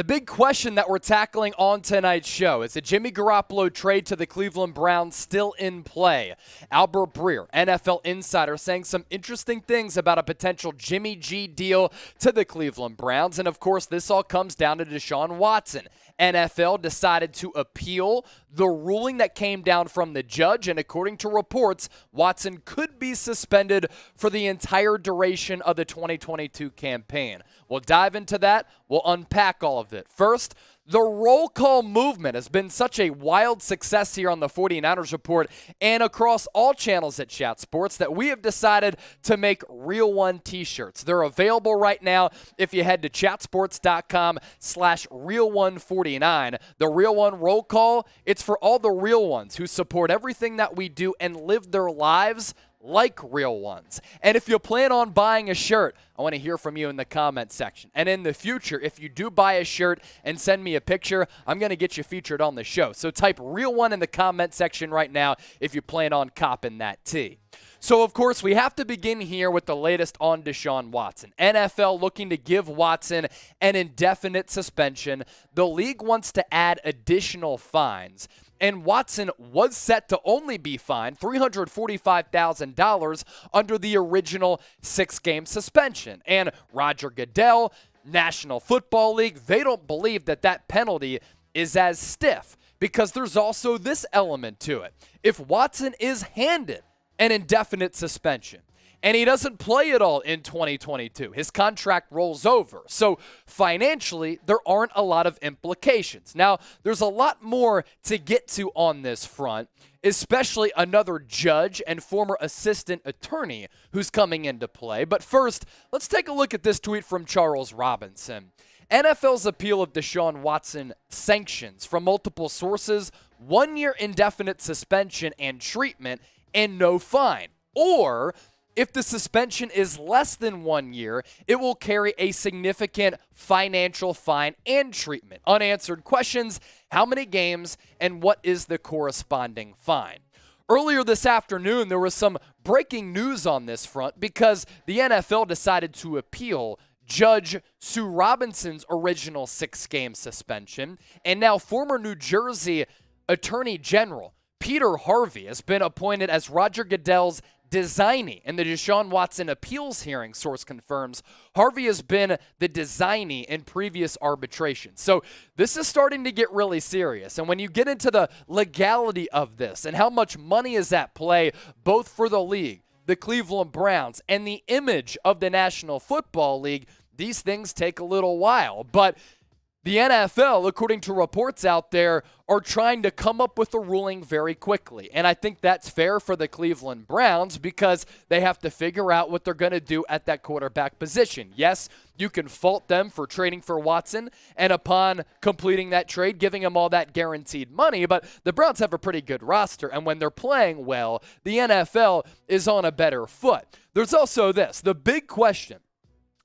The big question that we're tackling on tonight's show is the Jimmy Garoppolo trade to the Cleveland Browns still in play. Albert Breer, NFL insider, saying some interesting things about a potential Jimmy G deal to the Cleveland Browns. And of course, this all comes down to Deshaun Watson. NFL decided to appeal the ruling that came down from the judge, and according to reports, Watson could be suspended for the entire duration of the 2022 campaign. We'll dive into that. We'll unpack all of it. First, the roll call movement has been such a wild success here on the 49ers Report and across all channels at Chat Sports that we have decided to make Real One t-shirts. They're available right now if you head to chatsports.com/Real149. The Real One roll call, it's for all the real ones who support everything that we do and live their lives like real ones. And if you plan on buying a shirt, I want to hear from you in the comment section. And in the future, if you do buy a shirt and send me a picture, I'm going to get you featured on the show. So type Real One in the comment section right now if you plan on copping that tee. So, of course, we have to begin here with the latest on Deshaun Watson. NFL looking to give Watson an indefinite suspension. The league wants to add additional fines. And Watson was set to only be fined $345,000 under the original 6-game suspension. And Roger Goodell, National Football League, they don't believe that that penalty is as stiff because there's also this element to it. If Watson is handed an indefinite suspension and he doesn't play at all in 2022, his contract rolls over. So financially, there aren't a lot of implications. Now, there's a lot more to get to on this front, especially another judge and former assistant attorney who's coming into play. But first, let's take a look at this tweet from Charles Robinson. NFL's appeal of Deshaun Watson sanctions from multiple sources, 1-year indefinite suspension and treatment, and no fine. Or if the suspension is less than 1 year, it will carry a significant financial fine and treatment. Unanswered questions, how many games, and what is the corresponding fine? Earlier this afternoon, there was some breaking news on this front because the NFL decided to appeal Judge Sue Robinson's original 6-game suspension, and now former New Jersey Attorney General Peter Harvey has been appointed as Roger Goodell's designee in the Deshaun Watson appeals hearing, source confirms. Harvey has been the designee in previous arbitrations. So this is starting to get really serious. And when you get into the legality of this and how much money is at play, both for the league, the Cleveland Browns, and the image of the National Football League, these things take a little while. But the NFL, according to reports out there, are trying to come up with a ruling very quickly. And I think that's fair for the Cleveland Browns because they have to figure out what they're going to do at that quarterback position. Yes, you can fault them for trading for Watson and upon completing that trade, giving him all that guaranteed money. But the Browns have a pretty good roster. And when they're playing well, the NFL is on a better foot. There's also this, the big question,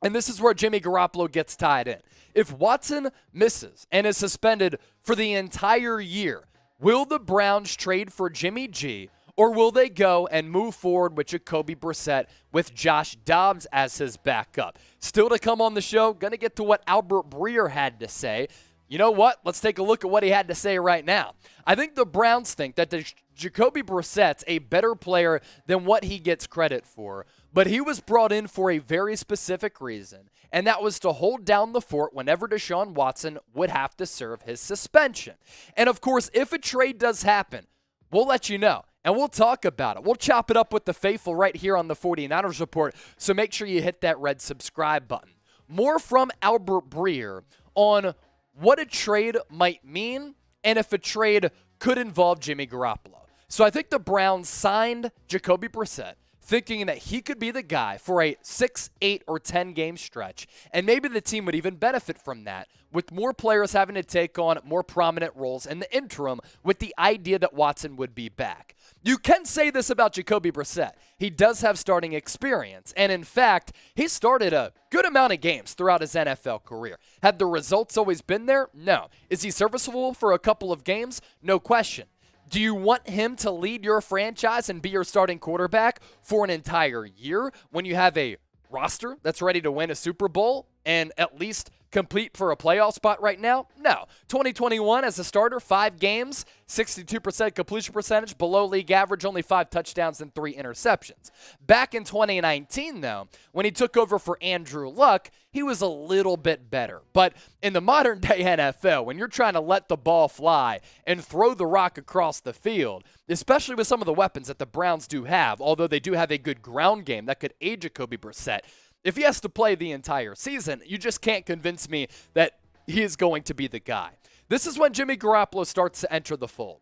and this is where Jimmy Garoppolo gets tied in. If Watson misses and is suspended for the entire year, will the Browns trade for Jimmy G, or will they go and move forward with Jacoby Brissett with Josh Dobbs as his backup? Still to come on the show, going to get to what Albert Breer had to say. You know what? Let's take a look at what he had to say right now. I think the Browns think that Jacoby Brissett's a better player than what he gets credit for, but he was brought in for a very specific reason, and that was to hold down the fort whenever Deshaun Watson would have to serve his suspension. And of course, if a trade does happen, we'll let you know, and we'll talk about it. We'll chop it up with the faithful right here on the 49ers Report, so make sure you hit that red subscribe button. More from Albert Breer on what a trade might mean and if a trade could involve Jimmy Garoppolo. So I think the Browns signed Jacoby Brissett thinking that he could be the guy for a 6, 8, or 10-game stretch, and maybe the team would even benefit from that, with more players having to take on more prominent roles in the interim with the idea that Watson would be back. You can say this about Jacoby Brissett. He does have starting experience, and in fact, he started a good amount of games throughout his NFL career. Had the results always been there? No. Is he serviceable for a couple of games? No question. Do you want him to lead your franchise and be your starting quarterback for an entire year when you have a roster that's ready to win a Super Bowl and at least compete for a playoff spot right now? No. 2021 as a starter, 5 games, 62% completion percentage, below league average, only 5 touchdowns and 3 interceptions. Back in 2019, though, when he took over for Andrew Luck, he was a little bit better. But in the modern day NFL, when you're trying to let the ball fly and throw the rock across the field, especially with some of the weapons that the Browns do have, although they do have a good ground game that could aid Jacoby Brissett, if he has to play the entire season, you just can't convince me that he is going to be the guy. This is when Jimmy Garoppolo starts to enter the fold.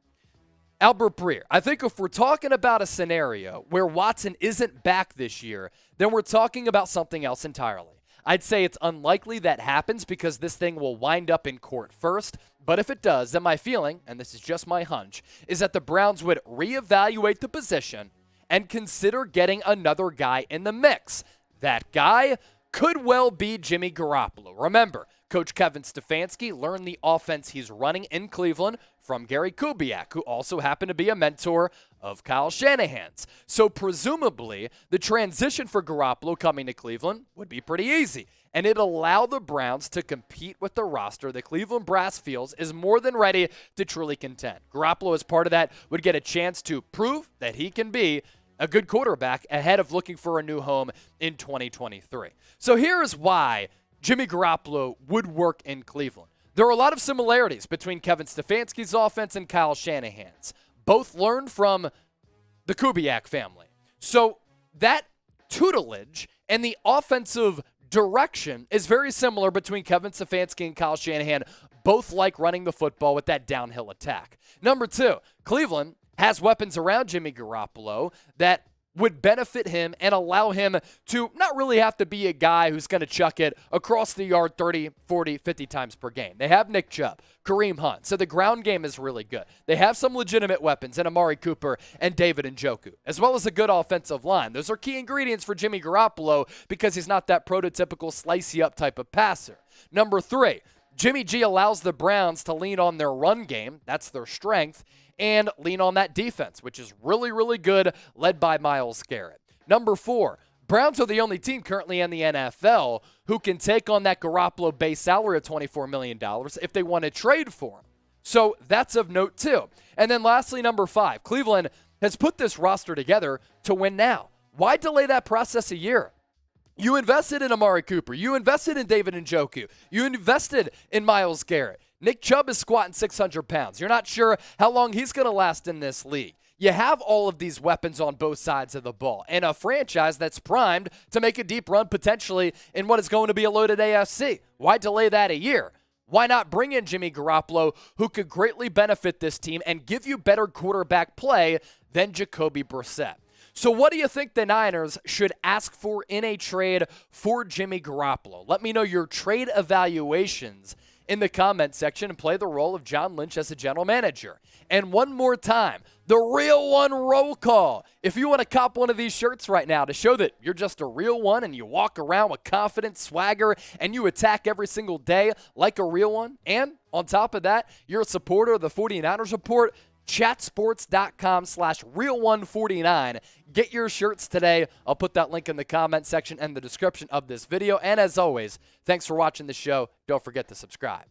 Albert Breer, I think if we're talking about a scenario where Watson isn't back this year, then we're talking about something else entirely. I'd say it's unlikely that happens because this thing will wind up in court first. But if it does, then my feeling, and this is just my hunch, is that the Browns would reevaluate the position and consider getting another guy in the mix. That guy could well be Jimmy Garoppolo. Remember, Coach Kevin Stefanski learned the offense he's running in Cleveland from Gary Kubiak, who also happened to be a mentor of Kyle Shanahan's. So presumably, the transition for Garoppolo coming to Cleveland would be pretty easy, and it'd allow the Browns to compete with the roster the Cleveland brass feels is more than ready to truly contend. Garoppolo, as part of that, would get a chance to prove that he can be a good quarterback ahead of looking for a new home in 2023. So here's why Jimmy Garoppolo would work in Cleveland. There are a lot of similarities between Kevin Stefanski's offense and Kyle Shanahan's. Both learned from the Kubiak family. So that tutelage and the offensive direction is very similar between Kevin Stefanski and Kyle Shanahan. Both like running the football with that downhill attack. Number 2, Cleveland has weapons around Jimmy Garoppolo that would benefit him and allow him to not really have to be a guy who's going to chuck it across the yard 30, 40, 50 times per game. They have Nick Chubb, Kareem Hunt, so the ground game is really good. They have some legitimate weapons in Amari Cooper and David Njoku, as well as a good offensive line. Those are key ingredients for Jimmy Garoppolo because he's not that prototypical slice-you-up type of passer. Number 3, Jimmy G allows the Browns to lean on their run game, that's their strength, and lean on that defense, which is really, really good, led by Myles Garrett. Number 4, Browns are the only team currently in the NFL who can take on that Garoppolo base salary of $24 million if they want to trade for him. So that's of note too. And then lastly, number 5, Cleveland has put this roster together to win now. Why delay that process a year? You invested in Amari Cooper. You invested in David Njoku. You invested in Myles Garrett. Nick Chubb is squatting 600 pounds. You're not sure how long he's going to last in this league. You have all of these weapons on both sides of the ball and a franchise that's primed to make a deep run potentially in what is going to be a loaded AFC. Why delay that a year? Why not bring in Jimmy Garoppolo, who could greatly benefit this team and give you better quarterback play than Jacoby Brissett? So what do you think the Niners should ask for in a trade for Jimmy Garoppolo? Let me know your trade evaluations in the comment section and play the role of John Lynch as a general manager. And one more time, the Real One roll call. If you want to cop one of these shirts right now to show that you're just a real one and you walk around with confidence, swagger, and you attack every single day like a real one, and on top of that, you're a supporter of the 49ers Report, chatsports.com/real149. Get your shirts today. I'll put that link in the comment section and the description of this video. And as always, thanks for watching the show. Don't forget to subscribe.